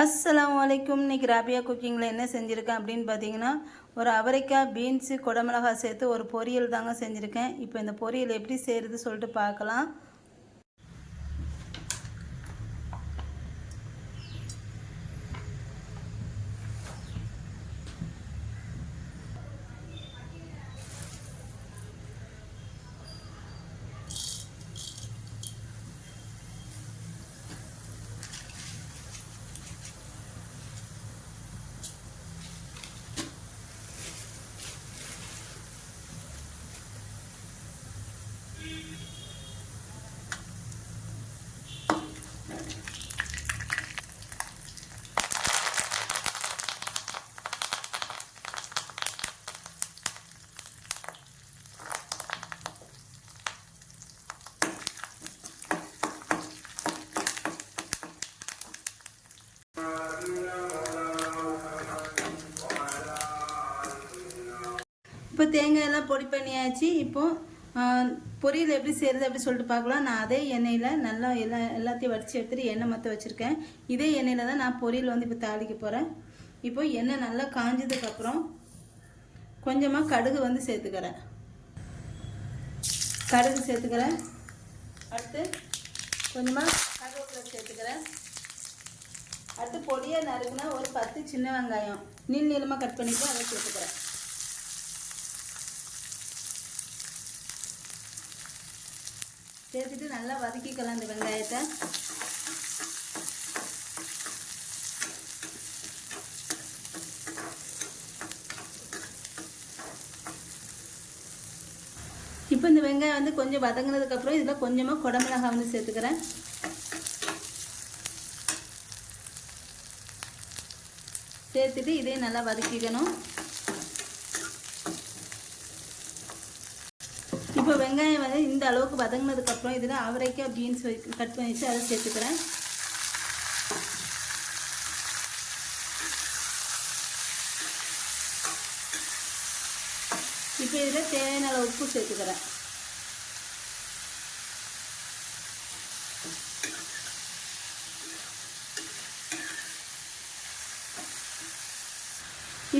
அஸ்ஸலாமு அலைக்கும். இன்றைக்கி ராபியா குக்கிங்கில் என்ன செஞ்சுருக்கேன் அப்படின்னு பார்த்தீங்கன்னா, ஒரு அவரைக்காய், பீன்ஸு, குடமிளகாய் சேர்த்து ஒரு பொரியல் தாங்க செஞ்சுருக்கேன். இப்போ இந்த பொரியல் எப்படி செய்கிறது சொல்லிட்டு பார்க்கலாம். இப்போ தேங்காயெல்லாம் பொடி பண்ணியாச்சு. இப்போது பொரியல் எப்படி செய்கிறது அப்படி சொல்லிட்டு பார்க்கலாம். நான் அதே எண்ணெயில் நல்லா எல்லாத்தையும் வடித்து எடுத்துகிட்டு எண்ணெய் மற்ற வச்சுருக்கேன். இதே எண்ணெயில் தான் நான் பொரியல் வந்து இப்போ தாளிக்க போகிறேன். இப்போ எண்ணெய் நல்லா காஞ்சதுக்கப்புறம் கொஞ்சமாக கடுகு வந்து சேர்த்துக்கிறேன். அடுத்து கொஞ்சமாக கருவேப்பிலை சேர்த்துக்கிறேன். அடுத்து பொடியாக நறுக்குனா ஒரு 10 சின்ன வெங்காயம் நீளமாக கட் பண்ணிவிட்டு அதை சேர்த்துக்கிறேன். சேர்த்துட்டு நல்லா வதக்கிக்கலாம் இந்த வெங்காயத்தை. இப்போ இந்த வெங்காயம் வந்து கொஞ்சம் வதங்கினதுக்கப்புறம் இதில் கொஞ்சமாக குடமிளகாய் வந்து சேர்த்துக்கிறேன். சேர்த்துட்டு இதே நல்லா வதக்கிக்கணும். இப்போ வெங்காயம் வந்து இந்த அளவுக்கு வதங்கினதுக்கப்புறம் இதில் அவரைக்காய், பீன்ஸ் கட் பண்ணி வச்சு அதை சேர்த்துக்கிறேன். இப்போ இதில் தேவையான அளவு உப்பு சேர்த்துக்கிறேன்.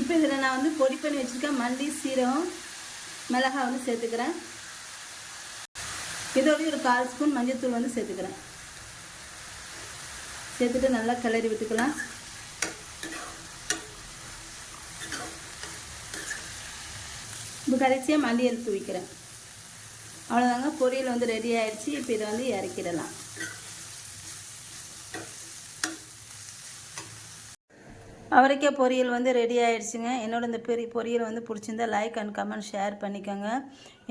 இப்போ இதில் நான் வந்து பொடி பண்ணி வச்சுருக்கேன் மல்லி, சீரகம், மிளகாய் வந்து சேர்த்துக்கிறேன். இதோடய ஒரு 1/4 ஸ்பூன் மஞ்சள்தூள் வந்து சேர்த்துக்கிறேன். சேர்த்துட்டு நல்லா கிளறி விட்டுக்கலாம். இப்போ கடைசியாக மல்லி இலை தூவிக்கிறேன். அவ்வளோதாங்க, பொரியல் வந்து ரெடி ஆயிடுச்சு. இப்போ இதை வந்து இறக்கிடலாம். அவரைக்காய் பொரியல் வந்து ரெடி ஆகிடுச்சுங்க. என்னோட இந்த பொரியல் வந்து பிடிச்சிருந்தா லைக் அண்ட் கமெண்ட் ஷேர் பண்ணிக்கோங்க.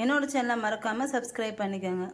என்னோடய சேனலை மறக்காமல் சப்ஸ்கிரைப் பண்ணிக்கோங்க.